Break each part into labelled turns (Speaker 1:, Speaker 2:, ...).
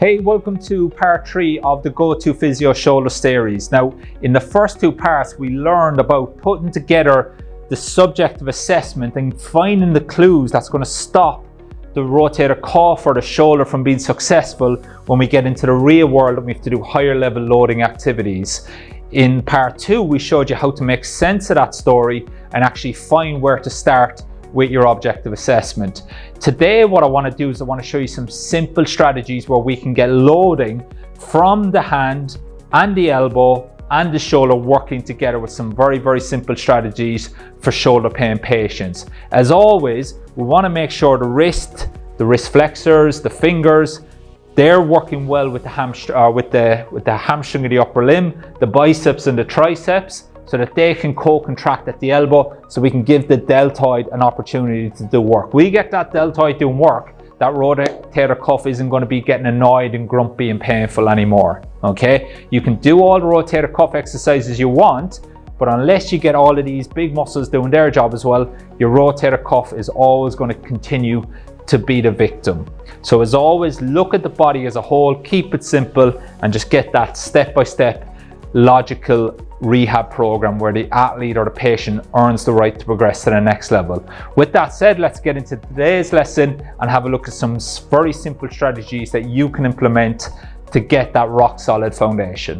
Speaker 1: Hey, welcome to part 3 of the Go-To Physio Shoulder series. Now, in the first 2 parts, we learned about putting together the subjective assessment and finding the clues that's going to stop the rotator cuff or the shoulder from being successful when we get into the real world and we have to do higher level loading activities. In part 2, we showed you how to make sense of that story and actually find where to start with your objective assessment. Today, what I want to do is I want to show you some simple strategies where we can get loading from the hand and the elbow and the shoulder working together with some very simple strategies for shoulder pain patients. As always, we want to make sure the wrist flexors, the fingers, they're working well with the hamstring, with the hamstring of the upper limb, the biceps and the triceps, so that they can co-contract at the elbow, so we can give the deltoid an opportunity to do work. We get that deltoid doing work, that rotator cuff isn't going to be getting annoyed and grumpy and painful anymore. Okay, you can do all the rotator cuff exercises you want, but unless you get all of these big muscles doing their job as well, your rotator cuff is always going to continue to be the victim. So as always, look at the body as a whole, keep it simple, and just get that step-by-step logical rehab program where the athlete or the patient earns the right to progress to the next level. With that said, let's get into today's lesson and have a look at some very simple strategies that you can implement to get that rock solid foundation.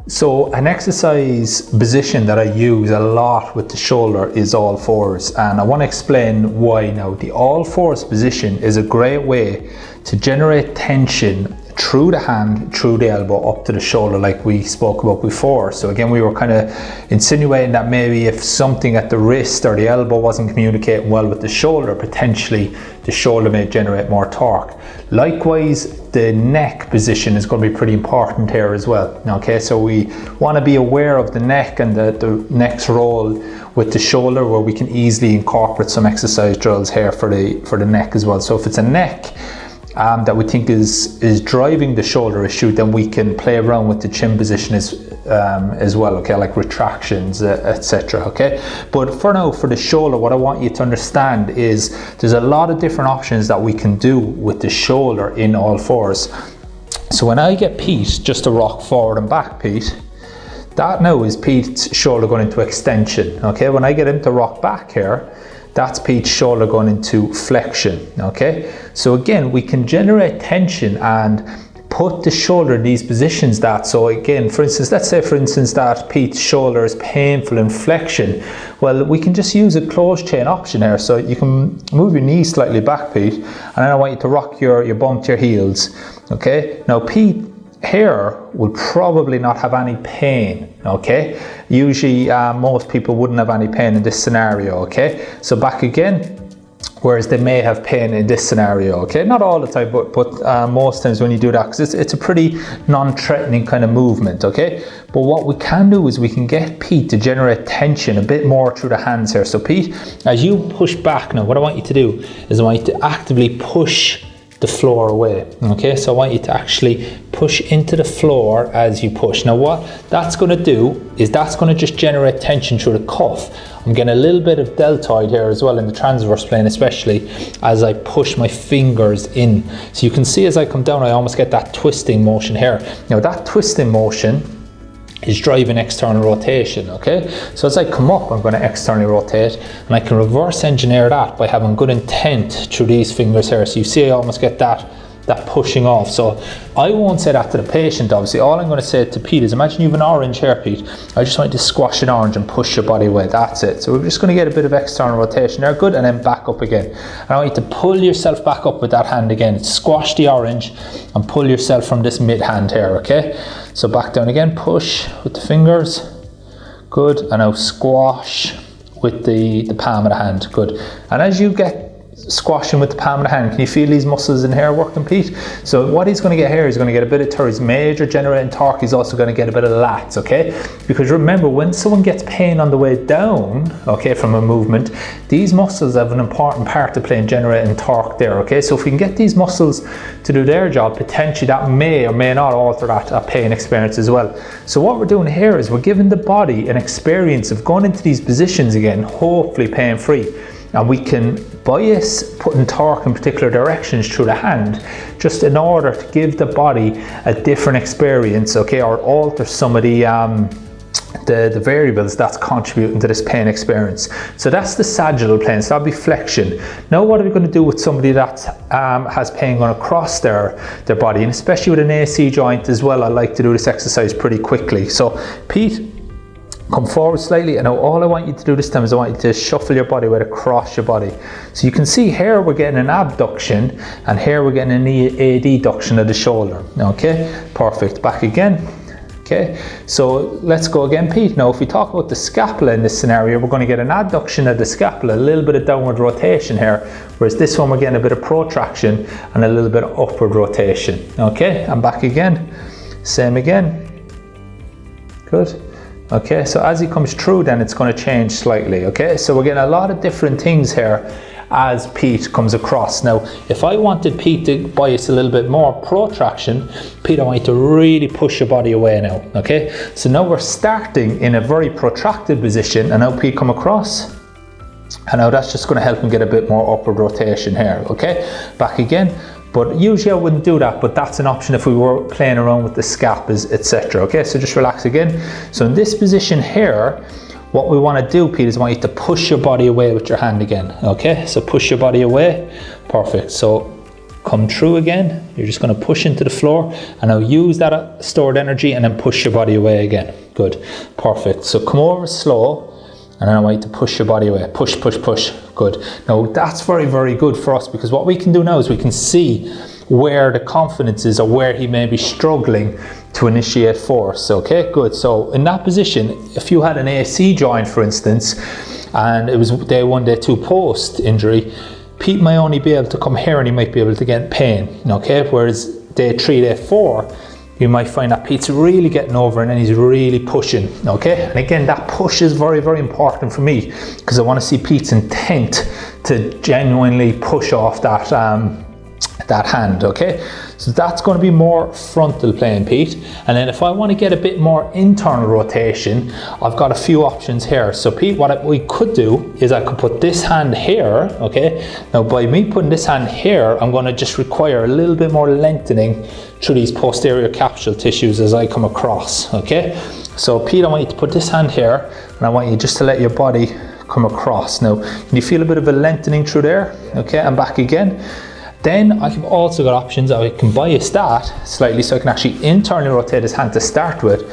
Speaker 1: So an exercise position that I use a lot with the shoulder is all fours, and I want to explain why now. The all fours position is a great way to generate tension through the hand, through the elbow, up to the shoulder like we spoke about before. So again, we were kind of insinuating that maybe if something at the wrist or the elbow wasn't communicating well with the shoulder, potentially the shoulder may generate more torque. Likewise, the neck position is going to be pretty important here as well. Okay, so we want to be aware of the neck and the neck's role with the shoulder, where we can easily incorporate some exercise drills here for the neck as well. So if it's a neck that we think is driving the shoulder issue, then we can play around with the chin position as well, okay, like retractions, etc. Okay, but for now, for the shoulder, what I want you to understand is there's a lot of different options that we can do with the shoulder in all fours. So when I get Pete just to rock forward and back, Pete, that now is Pete's shoulder going into extension. Okay, when I get him to rock back here, that's Pete's shoulder going into flexion. Okay, so again, we can generate tension and put the shoulder in these positions that, so again, for instance, let's say for instance that Pete's shoulder is painful in flexion. Well, we can just use a closed chain option here. So you can move your knees slightly back, Pete, and then I want you to rock your bum to your heels. Okay, now Pete here will probably not have any pain. Okay, usually most people wouldn't have any pain in this scenario. Okay, so back again, whereas they may have pain in this scenario. Okay, not all the time, but most times when you do that, because it's a pretty non-threatening kind of movement. Okay, but what we can do is we can get Pete to generate tension a bit more through the hands here. So Pete, as you push back now, what I want you to do is I want you to actively push the floor away. Okay, so I want you to actually push into the floor as you push. Now what that's going to do is that's going to just generate tension through the cuff. I'm getting a little bit of deltoid here as well in the transverse plane, especially as I push my fingers in. So you can see as I come down, I almost get that twisting motion here. Now that twisting motion is driving external rotation. Okay, so as I come up, I'm going to externally rotate, and I can reverse engineer that by having good intent through these fingers here. So you see I almost get that pushing off. So I won't say that to the patient, obviously. All I'm going to say to Pete is, imagine you have an orange here, Pete. I just want you to squash an orange and push your body away. That's it. So we're just going to get a bit of external rotation there, good, and then back up again. And I want you to pull yourself back up with that hand again. Squash the orange and pull yourself from this mid hand here. Okay, so back down again, push with the fingers, good, and now squash with the palm of the hand, good. And as you get squashing with the palm of the hand. Can you feel these muscles in here working, Pete? So what he's going to get here, he's going to get a bit of teres major generating torque. He's also going to get a bit of lats, okay? Because remember, when someone gets pain on the way down, okay, from a movement, these muscles have an important part to play in generating torque there, okay? So if we can get these muscles to do their job, potentially that may or may not alter that pain experience as well. So what we're doing here is we're giving the body an experience of going into these positions again, hopefully pain-free. And we can bias putting torque in particular directions through the hand just in order to give the body a different experience, okay, or alter some of the variables that's contributing to this pain experience. So that's the sagittal plane, so that'll be flexion. Now what are we going to do with somebody that has pain going across their body, and especially with an AC joint as well? I like to do this exercise pretty quickly. So Pete, come forward slightly, and now all I want you to do this time is I want you to shuffle your body weight across your body. So you can see here we're getting an abduction, and here we're getting an adduction of the shoulder. Okay, perfect. Back again. Okay, so let's go again, Pete. Now if we talk about the scapula in this scenario, we're going to get an adduction of the scapula, a little bit of downward rotation here, whereas this one we're getting a bit of protraction and a little bit of upward rotation. Okay, and back again. Same again. Good. Okay, so as he comes through, then it's going to change slightly. Okay, so we're getting a lot of different things here as Pete comes across. Now if I wanted Pete to bias a little bit more protraction, Pete, I want you to really push your body away now. Okay, so now we're starting in a very protracted position, and now Pete come across, and now that's just going to help him get a bit more upward rotation here. Okay, back again. But usually I wouldn't do that, but that's an option if we were playing around with the scapulas, etc. Okay, so just relax again. So in this position here, what we want to do, Pete, is I want you to push your body away with your hand again. Okay, so push your body away. Perfect. So come through again. You're just going to push into the floor, and now use that stored energy and then push your body away again. Good. Perfect. So come over slow, and then I want you to push your body away. Push, push, push. Good. Now that's very, very good for us, because what we can do now is we can see where the confidence is, or where he may be struggling to initiate force. Okay, good. So in that position, if you had an AC joint, for instance, and it was day 1, day 2 post injury, Pete may only be able to come here and he might be able to get pain. Okay, whereas day 3, day 4, you might find that Pete's really getting over and then he's really pushing. Okay, and again, that push is very, very important for me, because I want to see Pete's intent to genuinely push off that that hand. Okay, so that's going to be more frontal plane, Pete. And then if I want to get a bit more internal rotation, I've got a few options here. So Pete, what we could do is I could put this hand here. Okay, now by me putting this hand here, I'm going to just require a little bit more lengthening through these posterior capsule tissues as I come across. Okay, so Pete, I want you to put this hand here, and I want you just to let your body come across. Now can you feel a bit of a lengthening through there? Okay, and back again. Then I've also got options. I can bias that slightly, so I can actually internally rotate his hand to start with,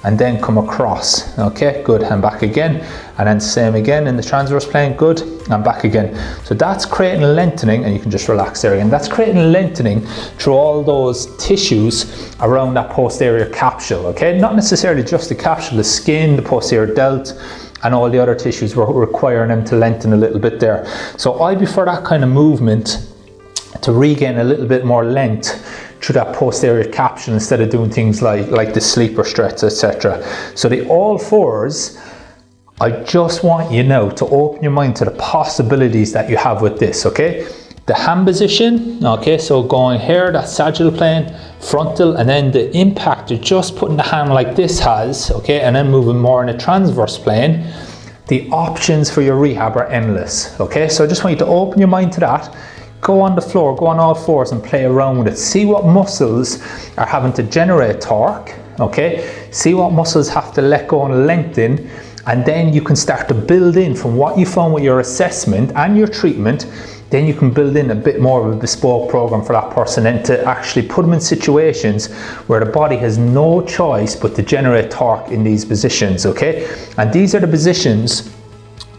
Speaker 1: and then come across. Okay, good, and back again, and then same again in the transverse plane. Good, and back again. So that's creating lengthening, and you can just relax there again. That's creating lengthening through all those tissues around that posterior capsule. Okay, not necessarily just the capsule, the skin, the posterior delt, and all the other tissues. We're requiring them to lengthen a little bit there. So I prefer that kind of movement to regain a little bit more length through that posterior capsule, instead of doing things like the sleeper stretch, etc. So the all fours, I just want you now to open your mind to the possibilities that you have with this. Okay, the hand position. Okay, so going here, that sagittal plane, frontal, and then the impact of just putting the hand like this has. Okay, and then moving more in a transverse plane. The options for your rehab are endless. Okay, so I just want you to open your mind to that. Go on the floor, go on all fours and play around with it. See what muscles are having to generate torque, okay? See what muscles have to let go and lengthen, and then you can start to build in from what you found with your assessment and your treatment. Then you can build in a bit more of a bespoke program for that person, and to actually put them in situations where the body has no choice but to generate torque in these positions, okay? And these are the positions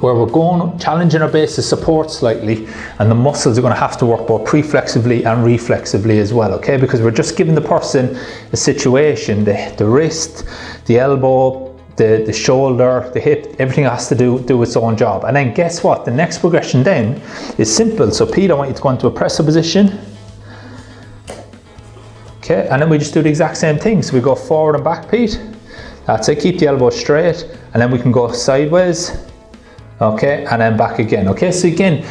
Speaker 1: where we're going, challenging our base of support slightly, and the muscles are going to have to work both preflexively and reflexively as well, okay? Because we're just giving the person a situation, the wrist, the elbow, the shoulder, the hip, everything has to do its own job. And then guess what? The next progression then is simple. So Pete, I want you to go into a presso position. Okay, and then we just do the exact same thing. So we go forward and back, Pete. That's it, keep the elbow straight, and then we can go sideways. Okay, and then back again. Okay, so again,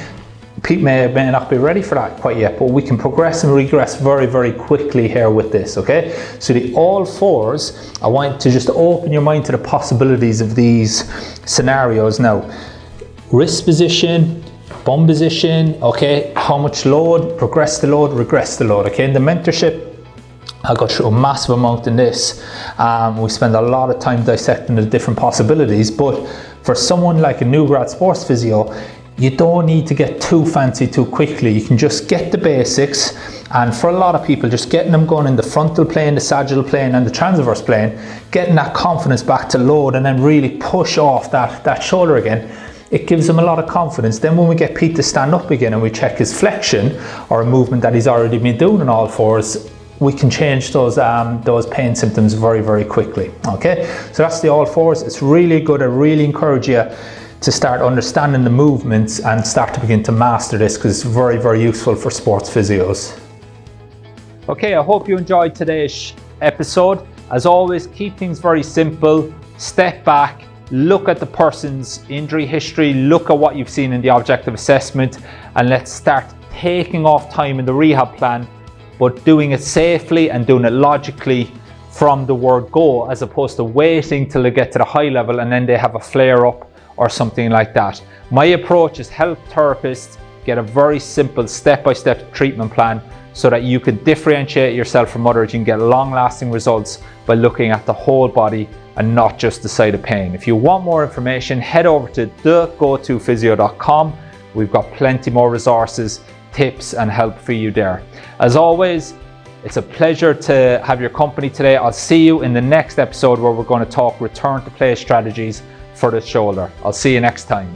Speaker 1: Pete may not be ready for that quite yet, but we can progress and regress very, very quickly here with this, okay? So the all fours, I want to just open your mind to the possibilities of these scenarios now. Wrist position, bum position, okay? How much load, progress the load, regress the load, okay? In the mentorship, I go through a massive amount in this. We spend a lot of time dissecting the different possibilities, but for someone like a new grad sports physio, you don't need to get too fancy too quickly. You can just get the basics, and for a lot of people, just getting them going in the frontal plane, the sagittal plane and the transverse plane, getting that confidence back to load and then really push off that shoulder again, it gives them a lot of confidence. Then when we get Pete to stand up again and we check his flexion or a movement that he's already been doing in all fours, we can change those pain symptoms very, very quickly. Okay, so that's the all fours. It's really good. I really encourage you to start understanding the movements and start to begin to master this, because it's very, very useful for sports physios. Okay, I hope you enjoyed today's episode. As always, keep things very simple. Step back, look at the person's injury history, look at what you've seen in the objective assessment, and let's start taking off time in the rehab plan, but doing it safely and doing it logically from the word go, as opposed to waiting till they get to the high level and then they have a flare up or something like that. My approach is help therapists get a very simple step-by-step treatment plan so that you can differentiate yourself from others. You can get long-lasting results by looking at the whole body and not just the side of pain. If you want more information, head over to thegotophysio.com. We've got plenty more resources, tips and help for you there. As always, it's a pleasure to have your company today. I'll see you in the next episode where we're going to talk return to play strategies for the shoulder. I'll see you next time.